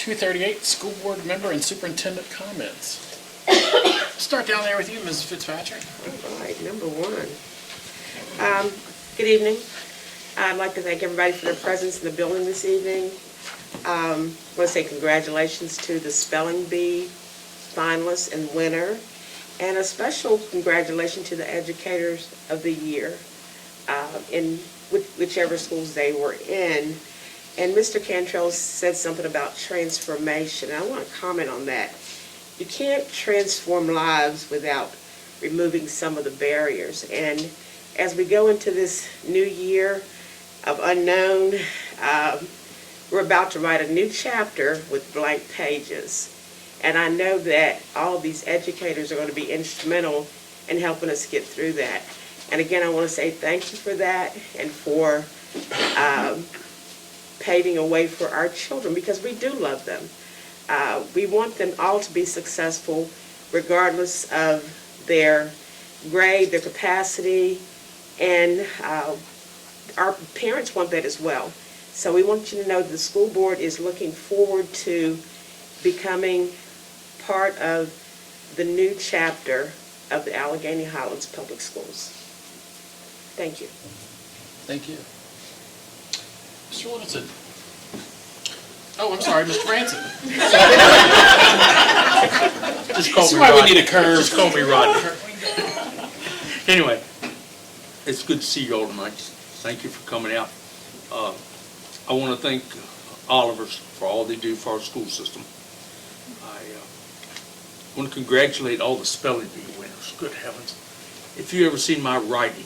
238, school board member and superintendent comments. Start down there with you, Mrs. Fitzpatrick. All right, number one. Good evening. I'd like to thank everybody for their presence in the building this evening. I want to say congratulations to the spelling bee finalists and winner, and a special congratulations to the educators of the year in whichever schools they were in. And Mr. Cantrell said something about transformation. I want to comment on that. You can't transform lives without removing some of the barriers. And as we go into this new year of unknown, we're about to write a new chapter with blank pages. And I know that all of these educators are going to be instrumental in helping us get through that. And again, I want to say thank you for that and for paving a way for our children, because we do love them. We want them all to be successful regardless of their grade, their capacity, and our parents want that as well. So we want you to know that the school board is looking forward to becoming part of the new chapter of the Alleghany Highlands Public Schools. Thank you. Thank you. Mr. Littleton. Oh, I'm sorry, Mr. Franson. Just call This is me why Rod. we need a curve. Just call me Rod. Anyway, it's good to see you all tonight. Thank you for coming out. I want to thank Oliver's for all they do for our school system. I want to congratulate all the spelling bee winners. Good heavens. If you ever seen my writing,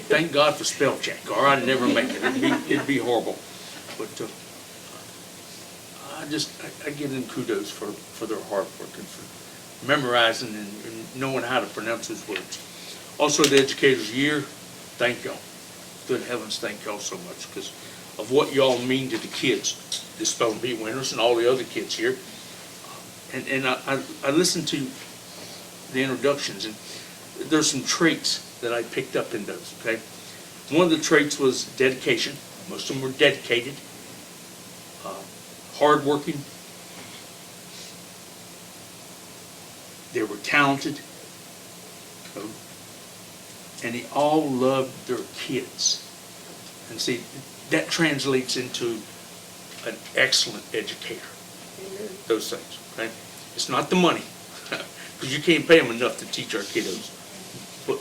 thank God for spell check, or I'd never make it. It'd be horrible. But I give them kudos for their hard work and for memorizing and knowing how to pronounce those words. Also, the Educators' Year, thank y'all. Good heavens, thank y'all so much, because of what y'all mean to the kids, the spelling bee winners and all the other kids here. And I listened to the introductions, and there's some traits that I picked up in those, okay? One of the traits was dedication. Most of them were dedicated, hardworking. They were talented, and they all loved their kids. And see, that translates into an excellent educator. Those things, okay? It's not the money, because you can't pay them enough to teach our kiddos, but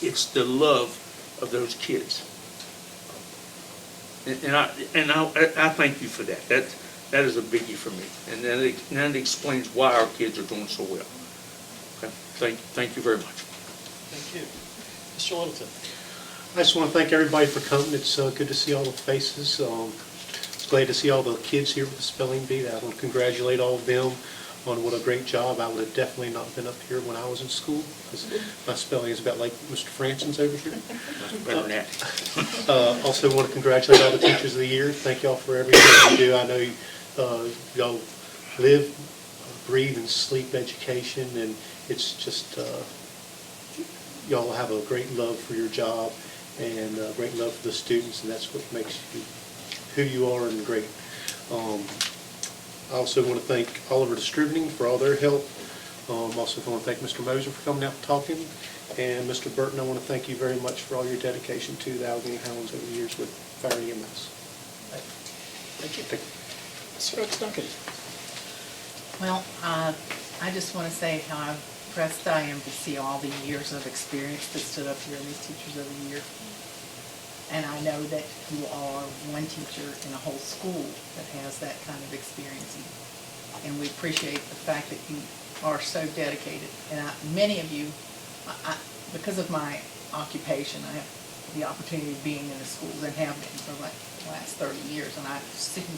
it's the love of those kids. And I thank you for that. That is a biggie for me, and that explains why our kids are doing so well. Okay, thank you very much. Thank you. Mr. Littleton. I just want to thank everybody for coming. It's good to see all the faces. It's glad to see all the kids here with the spelling bee. I want to congratulate all of them on what a great job. I would have definitely not been up here when I was in school, because my spelling is about like Mr. Franson's over here. Better than that. Also want to congratulate all the teachers of the year. Thank y'all for everything you do. I know y'all live, breathe, and sleep education, and it's just y'all have a great love for your job and great love for the students, and that's what makes you who you are and great. I also want to thank Oliver Distributing for all their help. Also want to thank Mr. Moser for coming out and talking. And Mr. Burton, I want to thank you very much for all your dedication to the Alleghany Highlands over the years with Fire and EMS. Thank you. Mr. Oaks Duncan. Well, I just want to say how impressed I am to see all the years of experience that stood up here in these Teachers of the Year. And I know that you are one teacher in a whole school that has that kind of experience. And we appreciate the fact that you are so dedicated. And many of you, because of my occupation, I have the opportunity of being in the schools and have been for like the last 30 years. And I've seen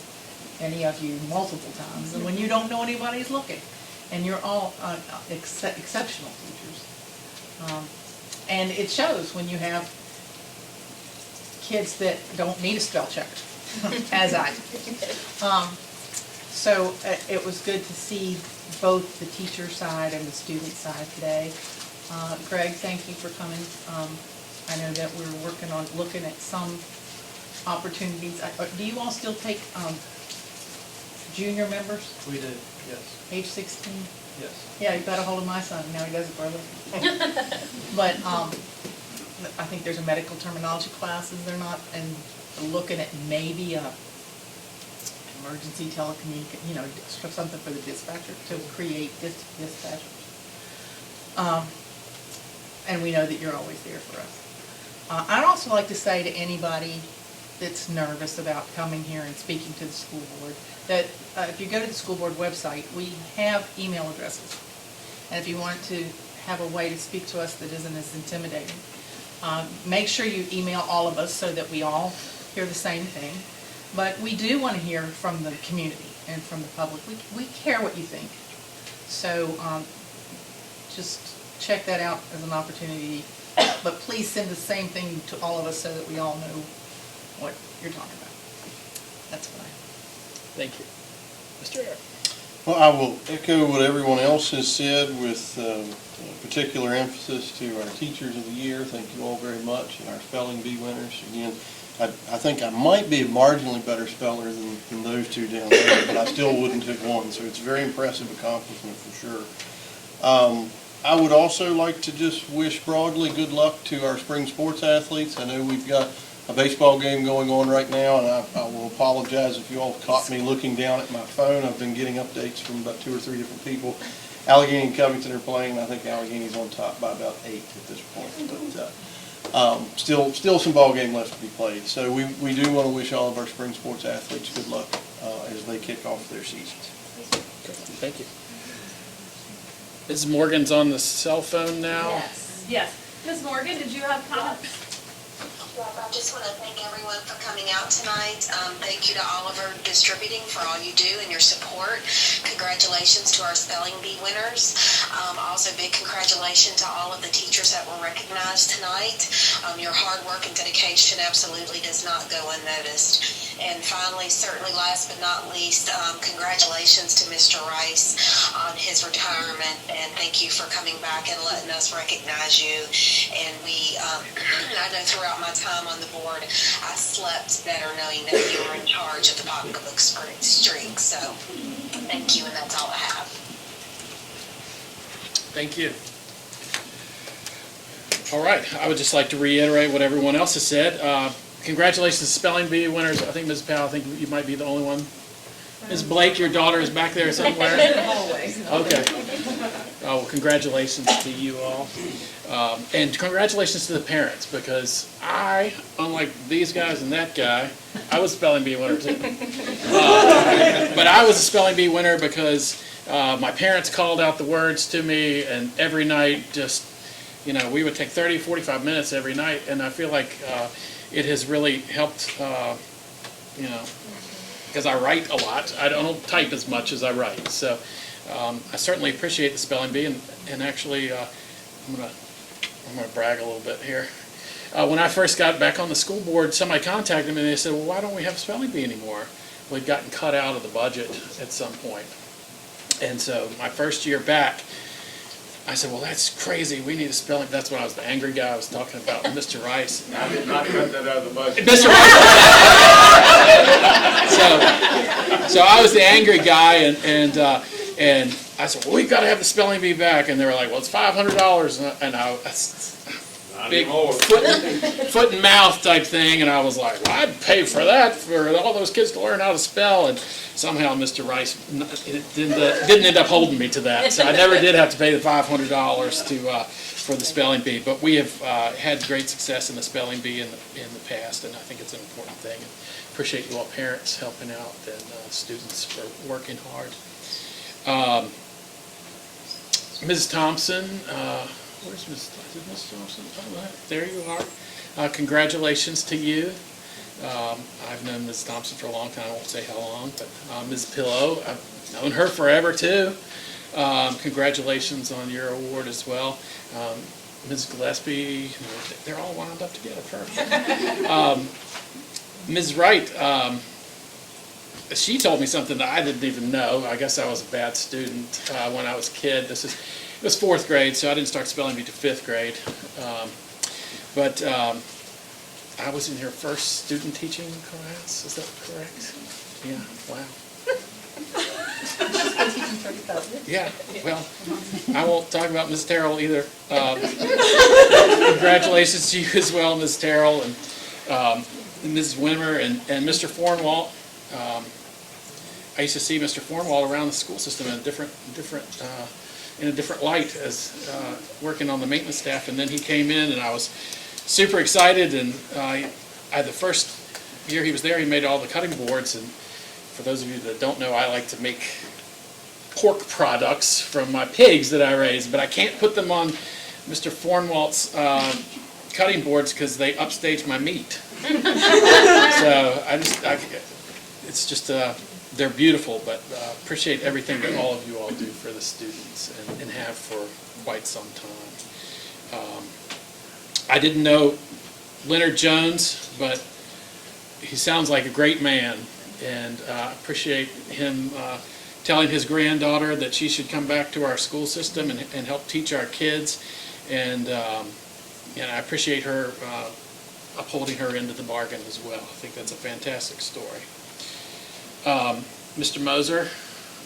many of you multiple times. And when you don't know anybody's looking. And you're all exceptional teachers. And it shows when you have kids that don't need a spell check, as I do. So it was good to see both the teacher side and the student side today. Greg, thank you for coming. I know that we're working on looking at some opportunities. Do you all still take junior members, We do, yes, age 16? yes. Yeah, you got a hold of my son, now he does it for a living. But, I think there's a medical terminology classes they're not, and looking at maybe a emergency telecommunication, something for the dispatcher, to create dispatchers. And we know that you're always there for us. I'd also like to say to anybody that's nervous about coming here and speaking to the school board, that if you go to the school board website, we have email addresses. And if you want to have a way to speak to us that isn't as intimidating, make sure you email all of us so that we all hear the same thing. But we do want to hear from the community and from the public. We care what you think. So just check that out as an opportunity. But please send the same thing to all of us so that we all know what you're talking about. That's what I have. Thank you. Mr. Eric? Well, I will echo what everyone else has said with particular emphasis to our teachers of the year. Thank you all very much, and our spelling bee winners. Again, I think I might be a marginally better speller than those two down there, but I still wouldn't have won, so it's a very impressive accomplishment for sure. I would also like to just wish broadly good luck to our spring sports athletes. I know we've got a baseball game going on right now, and I will apologize if you all caught me looking down at my phone. I've been getting updates from about 2 or 3 different people. Alleghany and Covington are playing, and I think Allegany's on top by about 8 at this point. But still some ball game left to be played. So we do want to wish all of our spring sports athletes good luck as they kick off their seasons. Thank you. Ms. Morgan's on the cell phone now. Yes. Ms. Morgan, did you have comments? I just want to thank everyone for coming out tonight. Thank you to Oliver Distributing for all you do and your support. Congratulations to our spelling bee winners. Also, big congratulations to all of the teachers that were recognized tonight. Your hard work and dedication absolutely does not go unnoticed. And finally, certainly last but not least, congratulations to Mr. Rice on his retirement. And thank you for coming back and letting us recognize you. And I know throughout my time on the board, I slept better knowing that you were in charge of the pocketbook streak. So thank you, and that's all I have. Thank you. All right, I would just like to reiterate what everyone else has said. Congratulations to spelling bee winners. I think Ms. Powell, I think you might be the only one. Ms. Blake, your daughter is back there somewhere. Okay. Oh, well, congratulations to you all. And congratulations to the parents, because I, unlike these guys and that guy, I was a spelling bee winner too. But I was a spelling bee winner because my parents called out the words to me, and every night just, we would take 30, 45 minutes every night, and I feel like it has really helped, because I write a lot. I don't type as much as I write. So I certainly appreciate the spelling bee, and actually I'm gonna brag a little bit here. When I first got back on the school board, somebody contacted me and they said, well, why don't we have a spelling bee anymore? We'd gotten cut out of the budget at some point. And so my first year back, I said, well, that's crazy. We need a spelling. That's when I was the angry guy I was talking about, Mr. Rice. I did not cut that out of the budget. Mr. Rice. So I was the angry guy, and I said, well, we've got to have the spelling bee back. And they were like, well, it's $500. And I big foot and mouth type thing. And I was like, well, I'd pay for that for all those kids to learn how to spell. And somehow Mr. Rice didn't end up holding me to that. So I never did have to pay the $500 for the spelling bee. But we have had great success in the spelling bee in the past, and I think it's an important thing. And appreciate you all parents helping out and students for working hard. Mrs. Thompson, where's Mrs. Thompson? Oh, there you are. Congratulations to you. I've known Mrs. Thompson for a long time. I won't say how long, but Ms. Pillow, I've known her forever too. Congratulations on your award as well. Ms. Gillespie, they're all wound up together. Perfect. Ms. Wright, she told me something that I didn't even know. I guess I was a bad student when I was a kid. It was 4th grade, so I didn't start spelling bee to 5th grade. But I was in your first student teaching class. Is that correct? Yeah. Wow. Yeah, well, I won't talk about Ms. Terrell either. Congratulations to you as well, Ms. Terrell, and Mrs. Wimmer, and Mr. Fornwalt. I used to see Mr. Fornwalt around the school system in a different light as working on the maintenance staff, and then he came in, and I was super excited, and the first year he was there, he made all the cutting boards, and for those of you that don't know, I like to make pork products from my pigs that I raise, but I can't put them on Mr. Fornwalt's cutting boards because they upstage my meat. So it's just, they're beautiful, but appreciate everything that all of you all do for the students and have for quite some time. I didn't know Leonard Jones, but he sounds like a great man, and appreciate him telling his granddaughter that she should come back to our school system and help teach our kids, and I appreciate her upholding her end of the bargain as well. I think that's a fantastic story. Mr. Moser,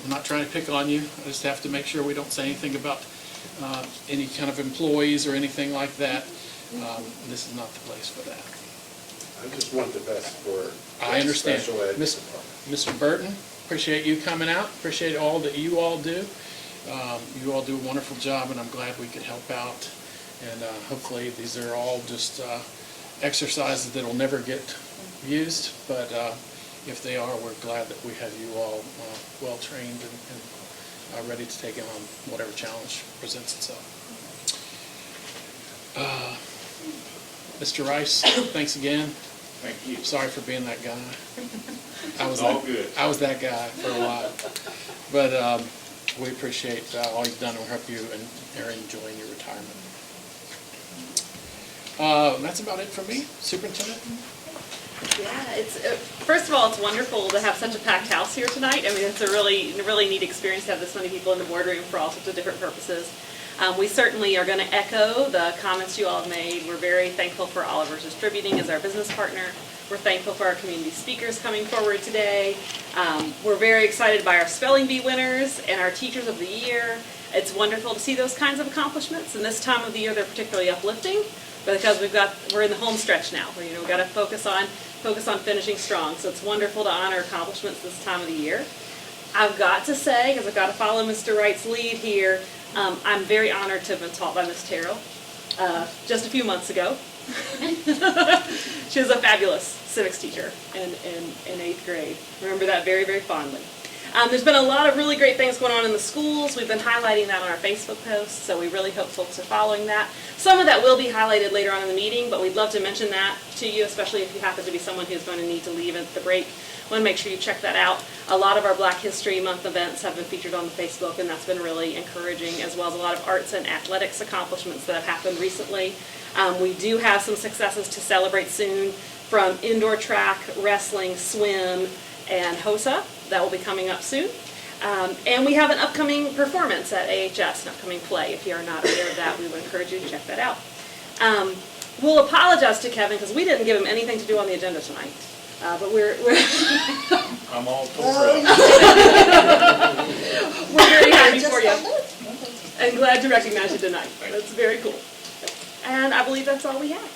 I'm not trying to pick on you. I just have to make sure we don't say anything about any kind of employees or anything like that. This is not the place for that. I just want the best for I understand. special ed Miss- department. Mr. Burton, appreciate you coming out. Appreciate all that you all do. You all do a wonderful job, and I'm glad we could help out. And hopefully these are all just exercises that will never get used, but if they are, we're glad that we have you all well-trained and ready to take on whatever challenge presents itself. Mr. Rice, thanks again. Thank you. Sorry for being that guy. I was All that, good. I was that guy for a while. But we appreciate all you've done, and we hope you are enjoying your retirement. That's about it for me. Superintendent? Yeah, it's first of all, it's wonderful to have such a packed house here tonight. I mean, it's a really neat experience to have this many people in the boardroom for all sorts of different purposes. We certainly are going to echo the comments you all have made. We're very thankful for Oliver's Distributing as our business partner. We're thankful for our community speakers coming forward today. We're very excited by our spelling bee winners and our teachers of the year. It's wonderful to see those kinds of accomplishments, and this time of the year they're particularly uplifting because we're in the home stretch now. We've got to focus on finishing strong. So it's wonderful to honor accomplishments this time of the year. I've got to say, because I've got to follow Mr. Wright's lead here, I'm very honored to have been taught by Ms. Terrell just a few months ago. She was a fabulous civics teacher in 8th grade. Remember that very, very fondly. There's been a lot of really great things going on in the schools. We've been highlighting that on our Facebook posts, so we really hope folks are following that. Some of that will be highlighted later on in the meeting, but we'd love to mention that to you, especially if you happen to be someone who's going to need to leave at the break. I want to make sure you check that out. A lot of our Black History Month events have been featured on the Facebook, and that's been really encouraging, as well as a lot of arts and athletics accomplishments that have happened recently. We do have some successes to celebrate soon from indoor track, wrestling, swim, and HOSA. That will be coming up soon. And we have an upcoming performance at AHS, an upcoming play. If you are not aware of that, we would encourage you to check that out. We'll apologize to Kevin because we didn't give him anything to do on the agenda tonight. But we're I'm all tore up. we're very happy for you and glad to recognize you tonight. That's very cool. And I believe that's all we have.